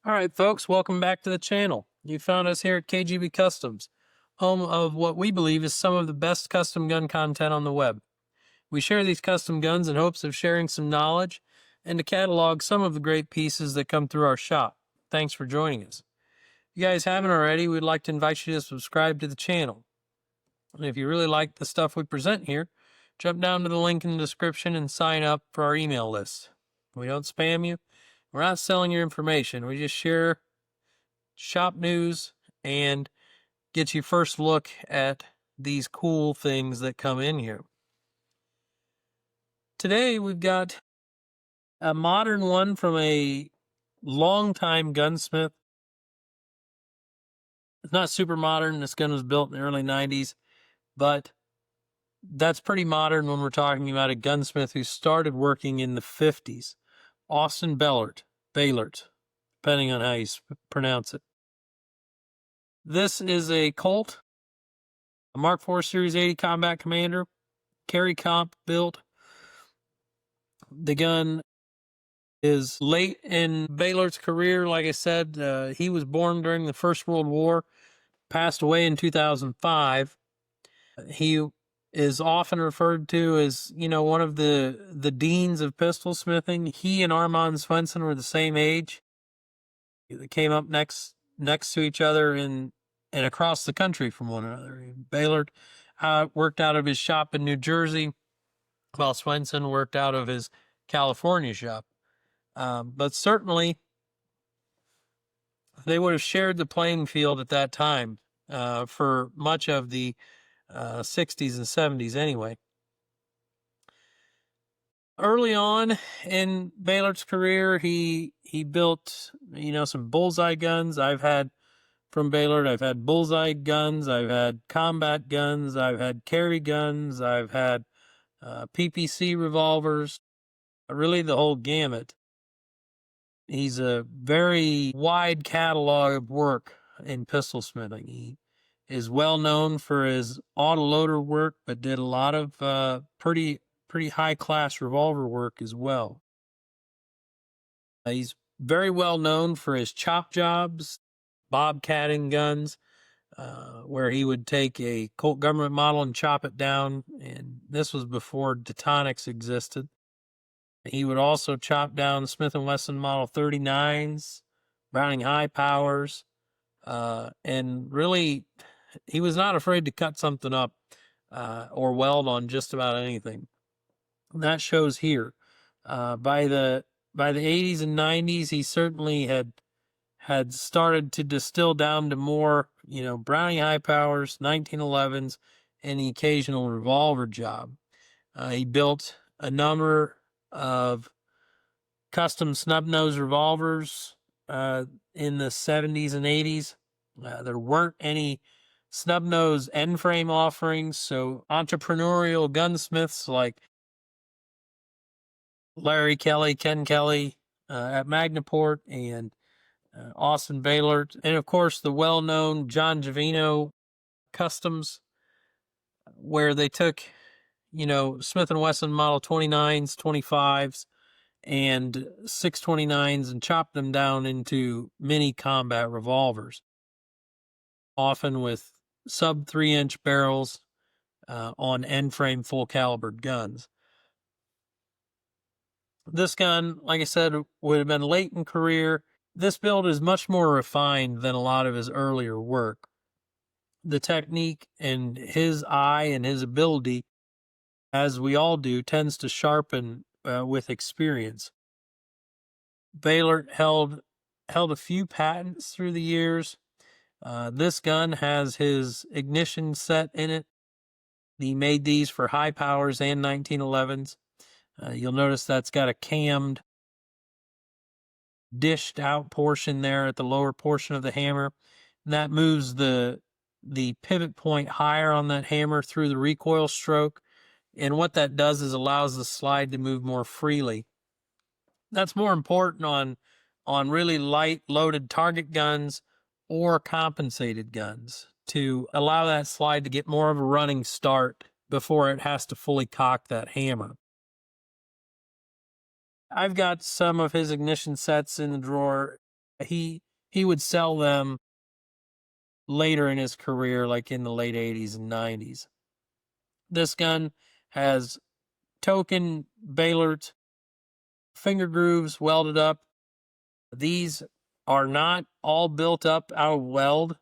All right, folks, welcome back to the channel. You found us here at KGB Customs, home of what we believe is some of the best custom gun content on the web. We share these custom guns in hopes of sharing some knowledge and to catalog some of the great pieces that come through our shop. Thanks for joining us. If you guys haven't already, we'd like to invite you to subscribe to the channel. And if you really like the stuff we present here, jump down to the link in the description and sign up for our email list. We don't spam you. We're not selling your information. We just share shop news and get you first look at these cool things that come in here. Today we've got a modern one from a longtime gunsmith. It's not super modern. This gun was built in the early 90s, but that's pretty modern when we're talking about a gunsmith who started working in the 50s. Austin Behlert, depending on how you pronounce it. This is a Colt, a Mark IV Series 80 Combat Commander, carry comp built. The gun is late in Behlert's career. Like I said, he was born during the First World War, passed away in 2005. He is often referred to as, one of the deans of pistol smithing. He and Armand Swenson were the same age. They came up next to each other and across the country from one another. Behlert worked out of his shop in New Jersey, while Swenson worked out of his California shop. But certainly, they would have shared the playing field at that time for much of the 60s and 70s anyway. Early on in Behlert's career, he built, some bullseye guns. I've had from Behlert, I've had bullseye guns, I've had combat guns, I've had carry guns, I've had PPC revolvers, really the whole gamut. He's a very wide catalog of work in pistol smithing. He is well known for his autoloader work, but did a lot of pretty high-class revolver work as well. He's very well known for his chop jobs, bobcatting guns, where he would take a Colt government model and chop it down, and this was before Detonics existed. He would also chop down Smith & Wesson Model 39s, Browning high powers, and really, he was not afraid to cut something up or weld on just about anything. And that shows here. By the 80s and 90s, he certainly had started to distill down to more, Browning high powers, 1911s, and the occasional revolver job. He built a number of custom snub-nose revolvers in the 70s and 80s. There weren't any snub-nose end-frame offerings, so entrepreneurial gunsmiths like Larry Kelly, Ken Kelly at Magnaport, and Austin Behlert, and of course the well-known John Givino Customs, where they took, Smith & Wesson Model 29s, 25s, and 629s and chopped them down into mini combat revolvers, often with sub 3-inch barrels on end-frame full-calibered guns. This gun, like I said, would have been late in career. This build is much more refined than a lot of his earlier work. The technique and his eye and his ability, as we all do, tends to sharpen with experience. Behlert held a few patents through the years. This gun has his ignition set in it. He made these for high powers and 1911s. You'll notice that's got a cammed, dished out portion there at the lower portion of the hammer. And that moves the pivot point higher on that hammer through the recoil stroke. And what that does is allows the slide to move more freely. That's more important on really light loaded target guns or compensated guns, to allow that slide to get more of a running start before it has to fully cock that hammer. I've got some of his ignition sets in the drawer. He would sell them later in his career, like in the late 80s and 90s. This gun has token Behlert finger grooves welded up. These are not all built up out of weld.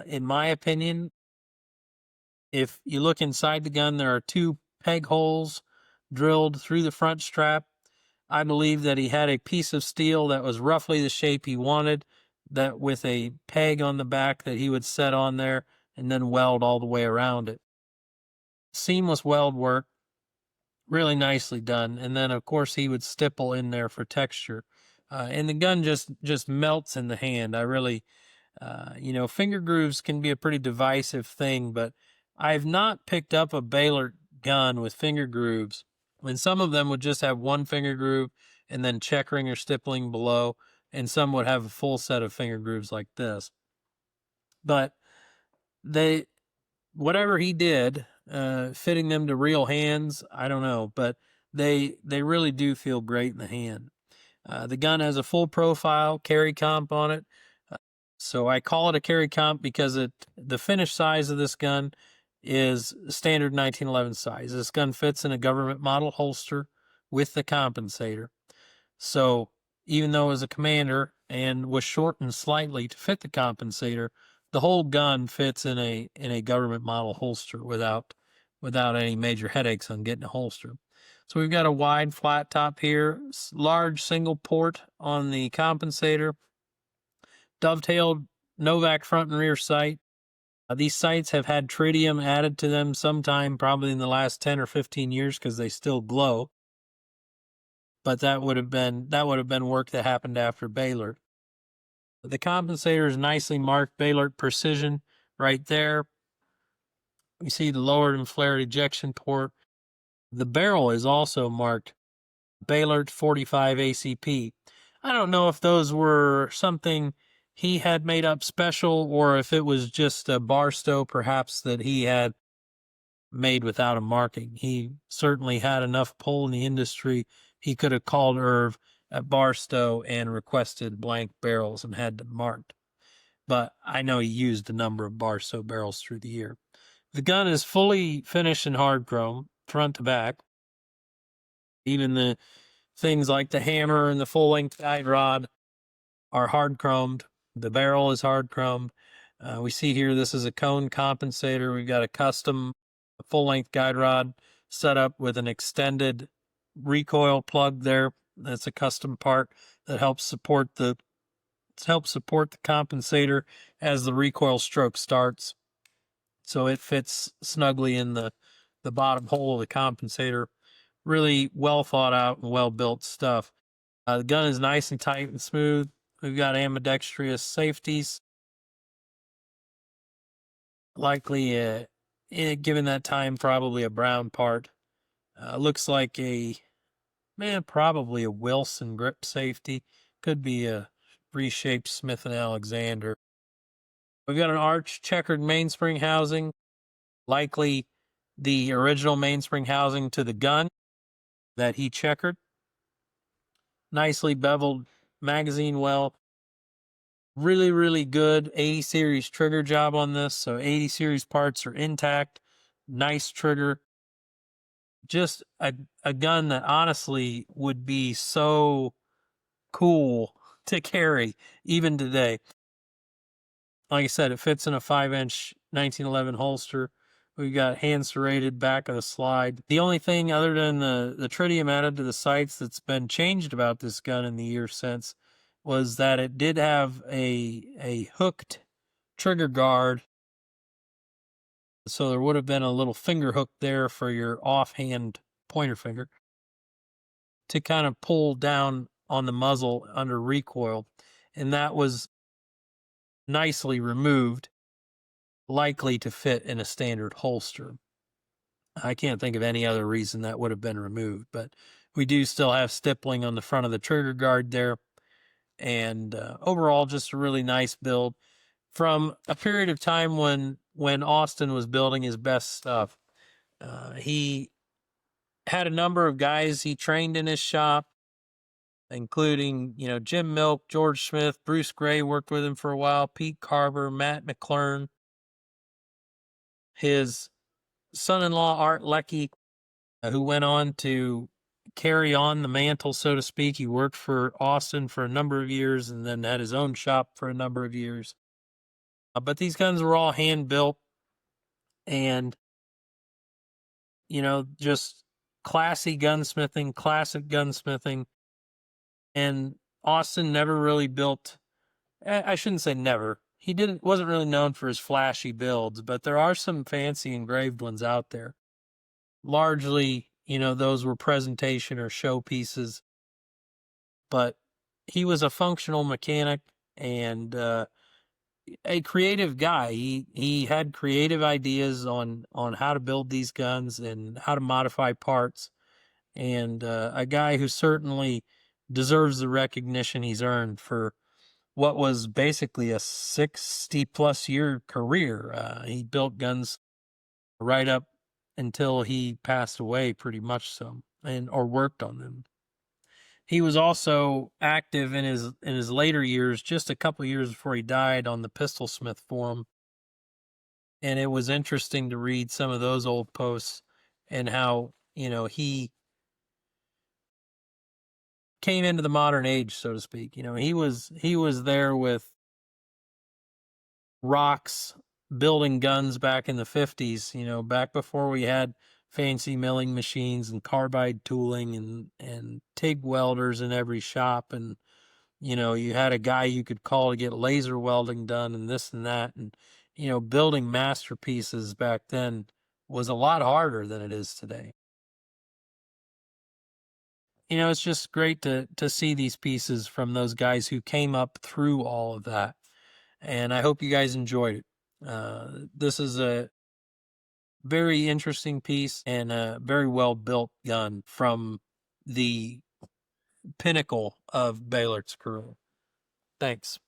In my opinion, if you look inside the gun, there are 2 peg holes drilled through the front strap. I believe that he had a piece of steel that was roughly the shape he wanted, that with a peg on the back that he would set on there and then weld all the way around it. Seamless weld work, really nicely done. And then, of course, he would stipple in there for texture. And the gun just melts in the hand. I really, finger grooves can be a pretty divisive thing, but I've not picked up a Behlert gun with finger grooves. And some of them would just have 1 finger groove and then checkering or stippling below, and some would have a full set of finger grooves like this. But whatever he did, fitting them to real hands, I don't know, but they really do feel great in the hand. The gun has a full profile carry comp on it. So I call it a carry comp because the finished size of this gun is standard 1911 size. This gun fits in a government model holster with the compensator. So even though it was a commander and was shortened slightly to fit the compensator, the whole gun fits in a government model holster without any major headaches on getting a holster. So we've got a wide flat top here, large single port on the compensator, dovetailed Novak front and rear sight. These sights have had tritium added to them sometime, probably in the last 10 or 15 years, because they still glow. But that would have been work that happened after Behlert. The compensator is nicely marked Behlert Precision right there. You see the lowered and flared ejection port. The barrel is also marked Behlert 45 ACP. I don't know if those were something he had made up special, or if it was just a Barstow perhaps that he had made without a marking. He certainly had enough pull in the industry. He could have called Irv at Barstow and requested blank barrels and had them marked. But I know he used a number of Barstow barrels through the year. The gun is fully finished in hard chrome, front to back. Even the things like the hammer and the full-length guide rod are hard chromed. The barrel is hard chromed. We see here this is a cone compensator. We've got a custom full-length guide rod set up with an extended recoil plug there. That's a custom part that helps support the compensator as the recoil stroke starts. So it fits snugly in the bottom hole of the compensator. Really well thought out and well built stuff. The gun is nice and tight and smooth. We've got ambidextrous safeties. Likely, given that time, probably a brown part. Looks like probably a Wilson grip safety. Could be a reshaped Smith & Alexander. We've got an arch checkered mainspring housing. Likely the original mainspring housing to the gun that he checkered. Nicely beveled magazine well. Really, really good 80 series trigger job on this. So 80 series parts are intact. Nice trigger. Just a gun that honestly would be so cool to carry even today. Like I said, it fits in a 5-inch 1911 holster. We've got hand serrated back of the slide. The only thing other than the tritium added to the sights that's been changed about this gun in the years since was that it did have a hooked trigger guard. So there would have been a little finger hook there for your offhand pointer finger to kind of pull down on the muzzle under recoil. And that was nicely removed, likely to fit in a standard holster. I can't think of any other reason that would have been removed, but we do still have stippling on the front of the trigger guard there. And overall, just a really nice build from a period of time when Austin was building his best stuff. He had a number of guys he trained in his shop. including, Jim Milk, George Smith, Bruce Gray worked with him for a while, Pete Carver, Matt McClure, his son-in-law, Art Leckie, who went on to carry on the mantle, so to speak. He worked for Austin for a number of years and then had his own shop for a number of years. But these guns were all hand-built and, just classy gunsmithing, classic gunsmithing. And Austin never really built, I shouldn't say never. He wasn't really known for his flashy builds, but there are some fancy engraved ones out there. Largely, those were presentation or show pieces. But he was a functional mechanic and a creative guy. He had creative ideas on how to build these guns and how to modify parts, and a guy who certainly deserves the recognition he's earned for what was basically a 60-plus year career. He built guns right up until he passed away, pretty much so, or worked on them. He was also active in his later years, just a couple years before he died, on the Pistol Smith forum. And it was interesting to read some of those old posts and how, he came into the modern age, so to speak. He was there with rocks building guns back in the 50s, back before we had fancy milling machines and carbide tooling and TIG welders in every shop. And, you had a guy you could call to get laser welding done and this and that. And, building masterpieces back then was a lot harder than it is today. It's just great to see these pieces from those guys who came up through all of that. And I hope you guys enjoyed it. This is a very interesting piece and a very well built gun from the pinnacle of Behlert's career. Thanks.